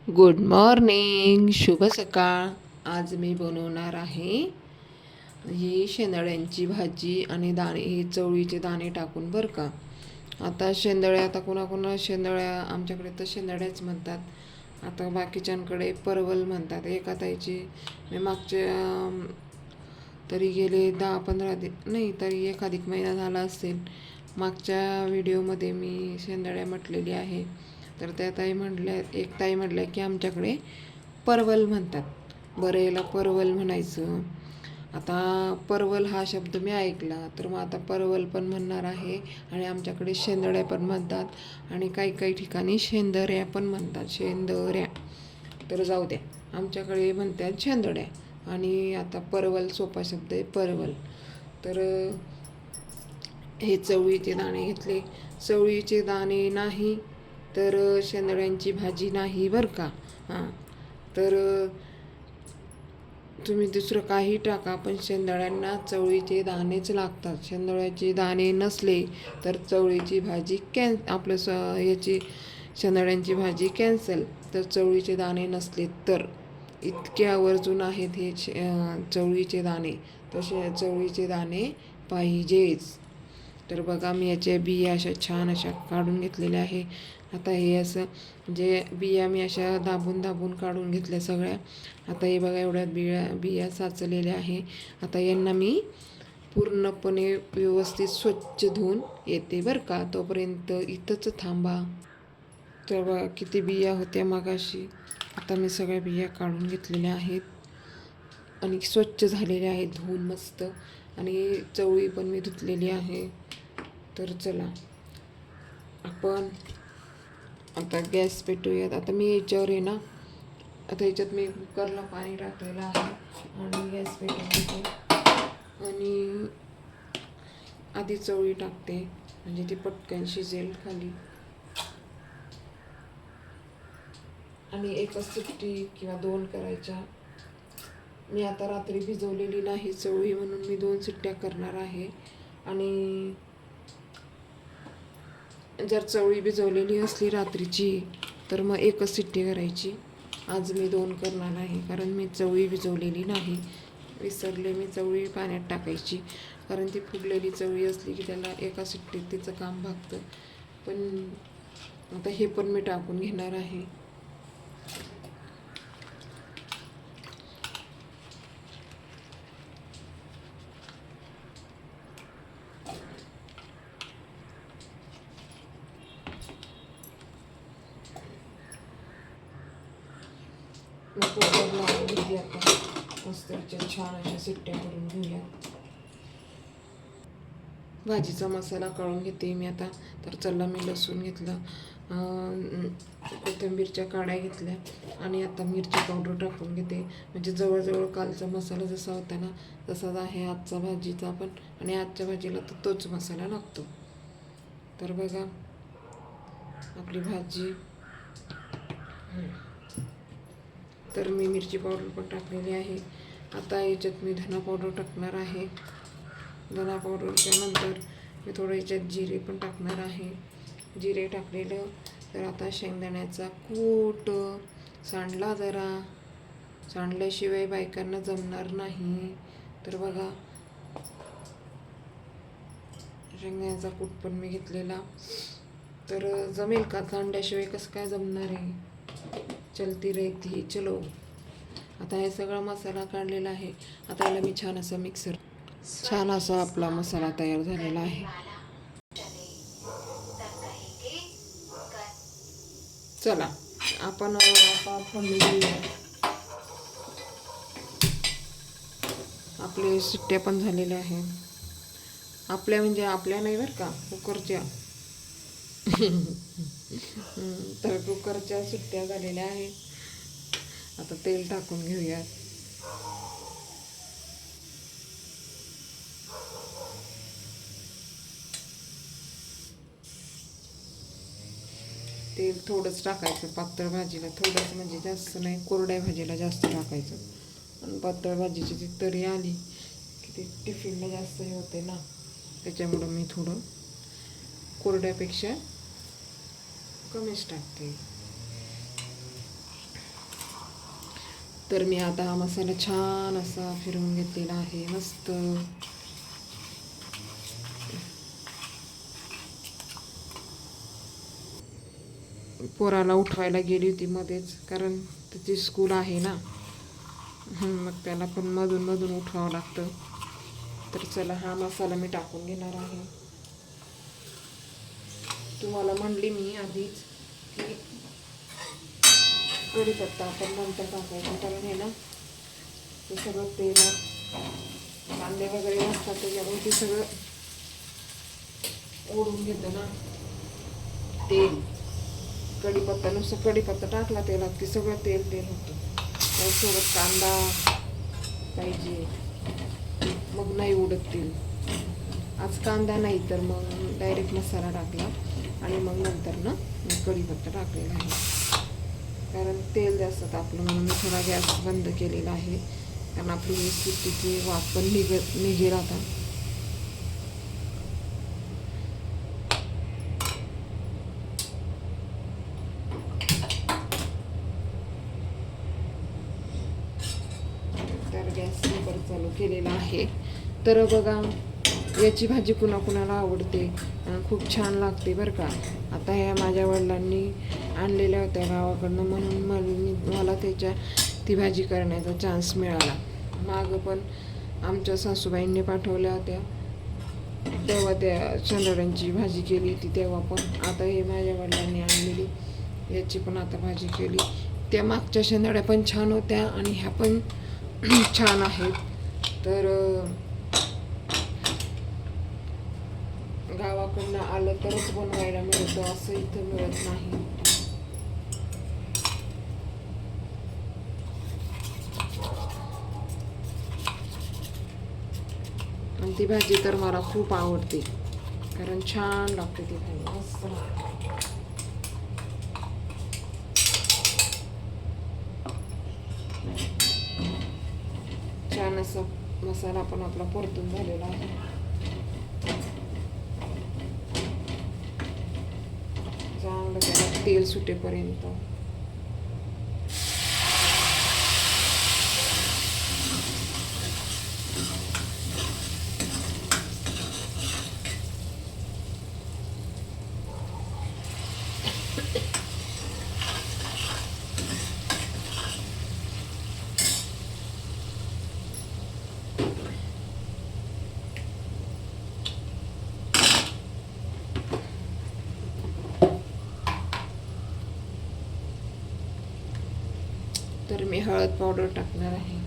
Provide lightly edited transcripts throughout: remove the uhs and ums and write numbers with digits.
Good morning, शुभ सकाळ. आज मी बनवणार आहे ही शेंदळ्यांची भाजी आणि दाणे, हे चवळीचे दाणे टाकून बरं का. आता शेंदळ्या, आता कोणाकोणा शेंदळ्या, आमच्याकडे तर शेंदळ्याच म्हणतात. आता बाकीच्यांकडे परवल म्हणतात. एका ताईची मी मागच्या तरी गेले 10-15 नाही तरी एकाधिक महिना झाला असेल, मागच्या व्हिडिओमध्ये मी शेंदळ्या म्हटलेली आहे. तर त्या ताई म्हटल्या, एक ताई म्हटल्या की आमच्याकडे परवल म्हणतात. बरं, याला परवल म्हणायचं. आता परवल हा शब्द मी ऐकला, तर मग आता परवल पण म्हणणार आहे. आणि आमच्याकडे शेंदळ्या पण म्हणतात आणि काही काही ठिकाणी शेंदऱ्या पण म्हणतात, शेंदऱ्या. तर जाऊ द्या, आमच्याकडे म्हणतात शेंदड्या. आणि आता परवल सोपा शब्द आहे, परवल. तर हे चवळीचे दाणे घेतले. चवळीचे दाणे नाही तर शेंदड्यांची भाजी नाही बरं का. हां, तर तुम्ही दुसरं काही टाका, पण शेंदळ्यांना चवळीचे दाणेच लागतात. शेंदळ्याचे दाणे नसले तर चवळीची भाजी याची शेंदळ्यांची भाजी कॅन्सल. तर चवळीचे दाणे नसले तर इतके आवर्जून आहेत हे चवळीचे दाणे. तसे चवळीचे दाणे पाहिजेच. तर बघा, मी याच्या बिया अशा छान अशा काढून घेतलेल्या आहे. आता हे असं म्हणजे बिया मी अशा दाबून दाबून काढून घेतल्या सगळ्या. आता हे बघा, एवढ्या बिया साचलेल्या आहे. आता यांना मी पूर्णपणे व्यवस्थित स्वच्छ धुवून येते बरं का. तोपर्यंत इथंच थांबा. तर बघा, किती बिया होत्या मागाशी. आता मी सगळ्या बिया काढून घेतलेल्या आहेत आणि स्वच्छ झालेल्या आहेत धुवून मस्त. आणि चवळी पण मी धुतलेली आहे. तर चला, आपण आता गॅस पेटवूयात. आता मी याच्यावर आहे ना, आता याच्यात मी कुकरला पाणी टाकलेलं आहे आणि गॅस पेटवून घेते. आणि आधी चवळी टाकते म्हणजे ती पटकन शिजेल खाली. आणि एकच शिट्टी किंवा 2 करायच्या. मी आता रात्री भिजवलेली नाही चवळी, म्हणून मी 2 शिट्ट्या करणार आहे. आणि जर चवळी भिजवलेली असली रात्रीची तर मग एकच शिट्टी करायची. आज मी 2 करणार आहे कारण मी चवळी भिजवलेली नाही. विसरले मी चवळी पाण्यात टाकायची, कारण ती फुगलेली चवळी असली की त्याला एका शिट्टीत तिचं काम भागतं. पण आता हे पण मी टाकून घेणार आहे. मग कुकर लावून घेते. आता मस्त छान अशा शिट्ट्या करून घेऊया. भाजीचा मसाला काढून घेते मी आता. तर चला, मी लसूण घेतलं, कोथिंबीरच्या काड्या घेतल्या आणि आता मिरची पावडर टाकून घेते. म्हणजे जवळजवळ कालचा मसाला जसा होता ना तसाच आहे आजचा भाजीचा पण. आणि आजच्या भाजीला तर तोच मसाला लागतो. तर बघा, आपली भाजी. तर मी मिरची पावडर पण टाकलेली आहे. आता याच्यात मी धना पावडर टाकणार आहे. धना पावडरच्या नंतर मी थोडं याच्यात जिरे पण टाकणार आहे. जिरे टाकलेलं. तर आता शेंगदाण्याचा कूट सांडला जरा. सांडल्याशिवाय बायकांना जमणार नाही. तर बघा, शेंगदाण्याचा कूट पण मी घेतलेला. तर जमेल का? सांडल्याशिवाय कसं काय जमणार आहे? चलती रहती, चलो. आता हे सगळा मसाला काढलेला आहे. आता याला मी छान असा आपला मसाला तयार झालेला आहे. चला, आपण आता फोडणी देऊया. आपले शिट्ट्या पण झालेल्या आहेत. आपल्या म्हणजे आपल्या नाही बरं का, कुकरच्या. तर कुकरच्या शिट्ट्या झालेल्या आहेत. आता तेल टाकून घेऊयात. तेल थोडंच टाकायचं पातळ भाजीला, थोडंच म्हणजे जास्त नाही. कोरड्या भाजीला जास्त टाकायचं. आणि पातळ भाजीची ती तरी आली की ती टिफिनला जास्त हे होते ना, त्याच्यामुळं मी थोडं कोरड्यापेक्षा कमीच टाकते. तर मी आता हा मसाला छान असा फिरवून घेतलेला आहे मस्त. पोराला उठवायला गेली होती मध्येच, कारण त्याची स्कूल आहे ना. मग त्याला पण मधून मधून उठवावं लागतं. तर चला हा मसाला मी टाकून घेणार आहे. तुम्हाला म्हणली मी आधीच की कढीपत्ता आपण नंतर टाकायचं, कारण हे ना ते सगळं तेलात कांदे वगैरे असतात त्याच्यामुळे ते सगळं ओढून घेतं ना तेल. कढीपत्ता नुसतं कढीपत्ता टाकला तेलात की सगळं तेल तेल होतं. त्यासोबत कांदा पाहिजे, मग नाही उडत तेल. आज कांदा नाही तर मग डायरेक्ट मसाला टाकला आणि मग नंतर ना मी कढीपत्ता टाकलेला आहे, कारण तेल जास्त तापलं म्हणून मी थोडा गॅस बंद केलेला आहे, कारण आपली रेसिपीची वाफ पण निघेल आता. तर गॅस स्लीपर चालू केलेला आहे. तर बघा, याची भाजी कुणाकुणाला आवडते, खूप छान लागते बरं का. आता ह्या माझ्या वडिलांनी आणलेल्या होत्या गावाकडनं, म्हणून मला ती भाजी करण्याचा चान्स मिळाला. मागं पण आमच्या सासूबाईंनी पाठवल्या होत्या, तेव्हा त्या शेंदोळ्यांची भाजी केली होती तेव्हा पण. आता हे माझ्या वडिलांनी आणलेली याची पण आता भाजी केली. त्या मागच्या शेंदोळ्या पण छान होत्या आणि ह्या पण छान आहेत. तर गावाकडनं आलं तरच बनवायला मिळतं, असं इथं मिळत नाही. आणि ती भाजी तर मला खूप आवडते, कारण छान लागते ती भाजी, मस्त लागते. छान असा मसाला पण आपला परतून झालेला आहे. चांगलं त्याला तेल सुटेपर्यंत. तर मी हळद पावडर टाकणार आहे.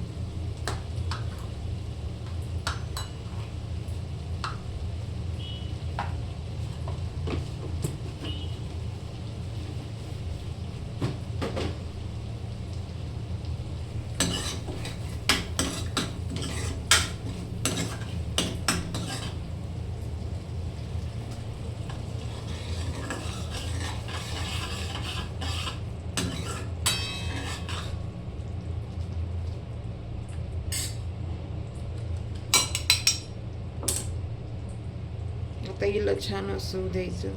आता हिला छान असं द्यायचं.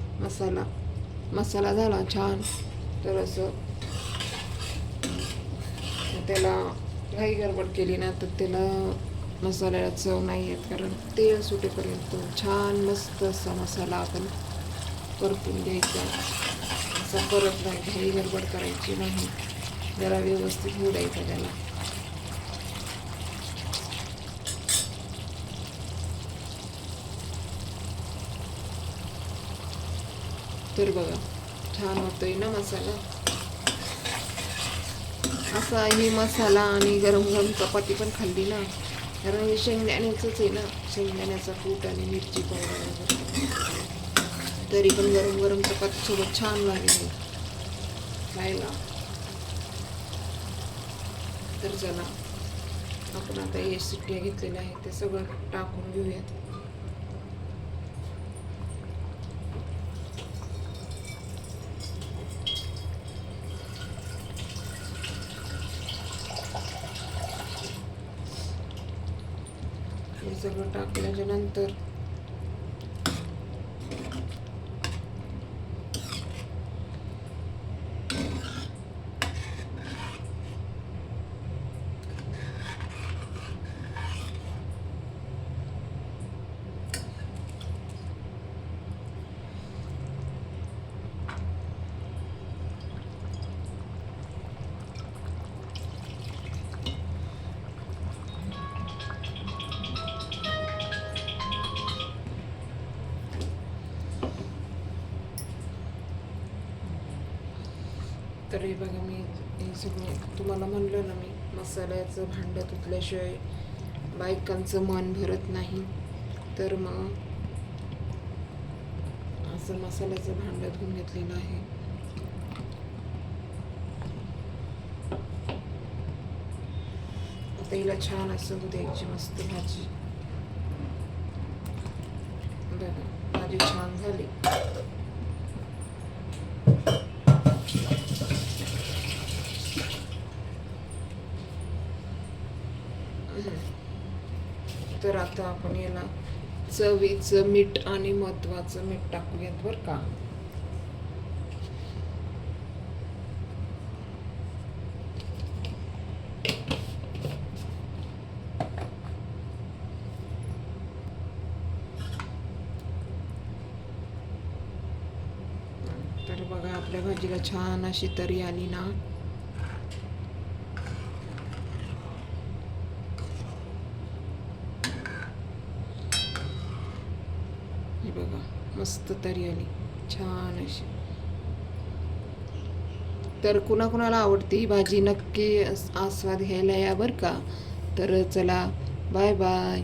मसाला झाला छान, तर असं त्याला काही गडबड केली ना तर त्याला मसाल्याला चव नाही येत, कारण तेल सुटेपर्यंत छान मस्त असा मसाला आपण परतून घ्यायचा. असा परत नाही, काही गडबड करायची नाही, जरा व्यवस्थित होऊ द्यायचा त्याला. तर बघा छान होतोय ना मसाला असा. ही मसाला आणि गरम गरम चपाती पण खाल्ली ना, कारण हे शेंगदाण्याचंच आहे ना, शेंगदाण्याचा कूट आणि मिरची पावडर वगैरे, तरी पण गरम गरम चपाती सोबत छान लागेल खायला. तर चला आपण आता हे सुट्ट्या घेतलेल्या आहेत ते सगळं टाकून घेऊयात. हे सगळं टाकल्याच्या नंतर तर हे बघा, मी हे सगळं तुम्हाला म्हणलं ना, मी मसाल्याचं भांडं धुतल्याशिवाय बायकांचं मन भरत नाही. तर मग असं मसाल्याचं भांडं धुवून घेतलेलं आहे. आता हिला छान असं द्यायची मस्त भाजी. बघा भाजी छान झाली. तर आता आपण याला चवीचं मीठ आणि महत्वाचं मीठ टाकूयात बरं का. तर बघा आपल्या भाजीला छान अशी तरी आली ना. हे बघा मस्त तरी आली छान अशी. तर कुणाकुणाला आवडते ही भाजी नक्की आस्वाद घ्यायला या बरं का. तर चला, बाय बाय.